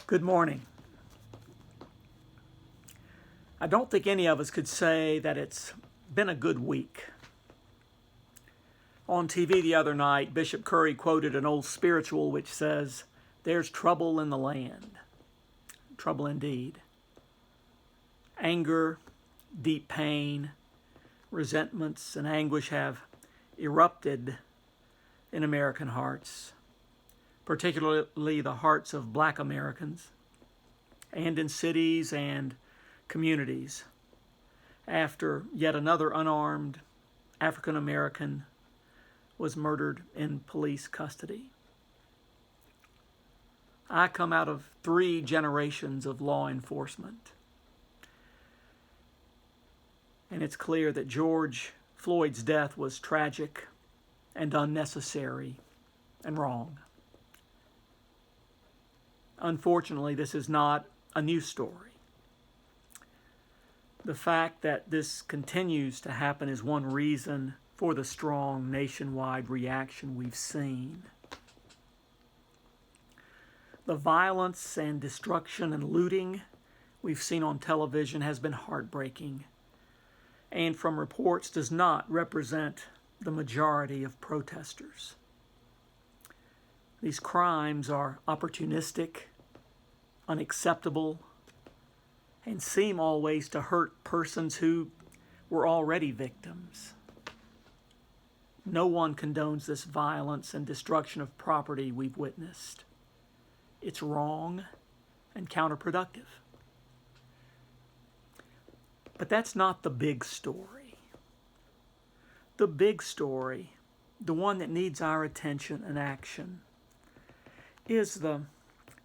Good morning. I don't think any of us could say that it's been a good week. On TV the other night, Bishop Curry quoted an old spiritual which says, "There's trouble in the land." Trouble indeed. Anger, deep pain, resentments, and anguish have erupted in American hearts, particularly the hearts of Black Americans, and in cities and communities, after yet another unarmed African American was murdered in police custody. I come out of 3 generations of law enforcement, and it's clear that George Floyd's death was tragic and unnecessary and wrong. Unfortunately, this is not a new story. The fact that this continues to happen is one reason for the strong nationwide reaction we've seen. The violence and destruction and looting we've seen on television has been heartbreaking, and from reports does not represent the majority of protesters. These crimes are opportunistic, unacceptable, and seem always to hurt persons who were already victims. No one condones this violence and destruction of property we've witnessed. It's wrong and counterproductive. But that's not the big story. The big story, the one that needs our attention and action, is the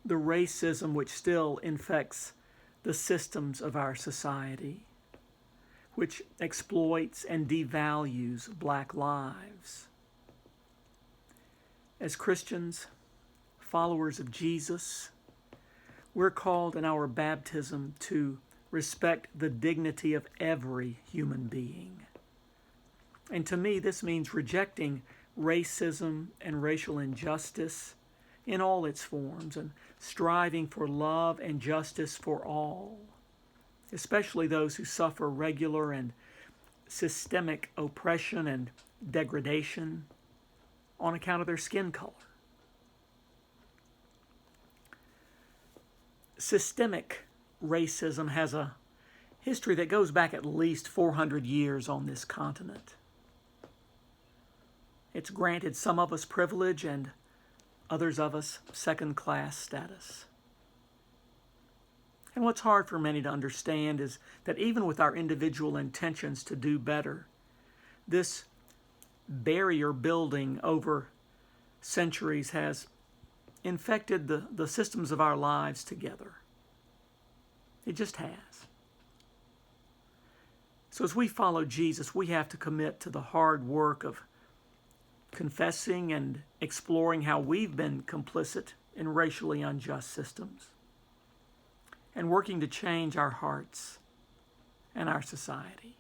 racism which still infects the systems of our society, which exploits and devalues Black lives. As Christians, followers of Jesus, we're called in our baptism to respect the dignity of every human being. And to me, this means rejecting racism and racial injustice in all its forms and striving for love and justice for all, especially those who suffer regular and systemic oppression and degradation on account of their skin color. Systemic racism has a history that goes back at least 400 years on this continent. It's granted some of us privilege and others of us second-class status. And what's hard for many to understand is that even with our individual intentions to do better, this barrier building over centuries has infected the systems of our lives together. It just has. So as we follow Jesus, we have to commit to the hard work of confessing and exploring how we've been complicit in racially unjust systems, and working to change our hearts and our society.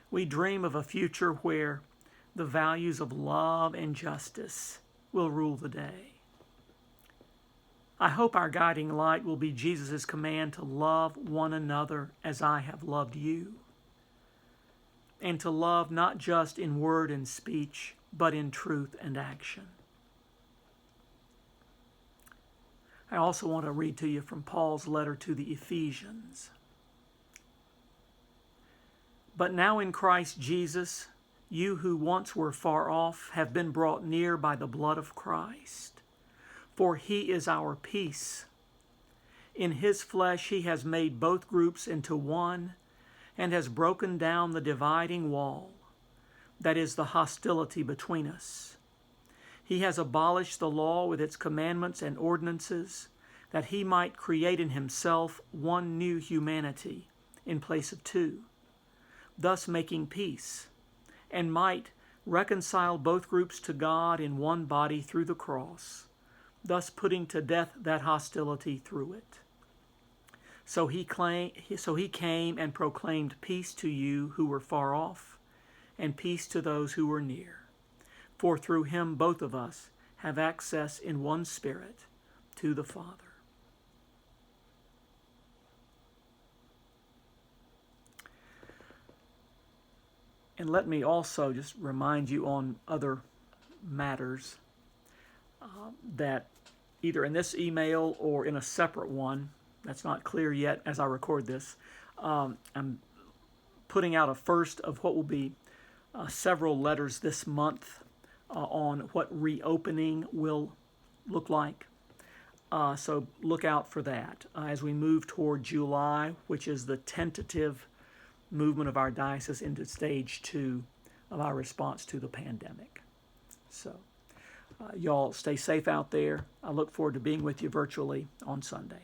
We dream of a future where the values of love and justice will rule the day. I hope our guiding light will be Jesus' command to love one another as I have loved you, and to love not just in word and speech, but in truth and action. I also want to read to you from Paul's letter to the Ephesians. But now in Christ Jesus, you who once were far off have been brought near by the blood of Christ. For he is our peace. In his flesh he has made both groups into one, and has broken down the dividing wall, that is the hostility between us. He has abolished the law with its commandments and ordinances, that he might create in himself one new humanity in place of two, thus making peace, and might reconcile both groups to God in one body through the cross, thus putting to death that hostility through it. So he came and proclaimed peace to you who were far off, and peace to those who were near. For through him both of us have access in one Spirit to the Father. And let me also just remind you on other matters that either in this email or in a separate one, that's not clear yet as I record this, I'm putting out a first of what will be several letters this month on what reopening will look like. So look out for that as we move toward July, which is the tentative movement of our diocese into stage 2 of our response to the pandemic. So y'all stay safe out there. I look forward to being with you virtually on Sunday.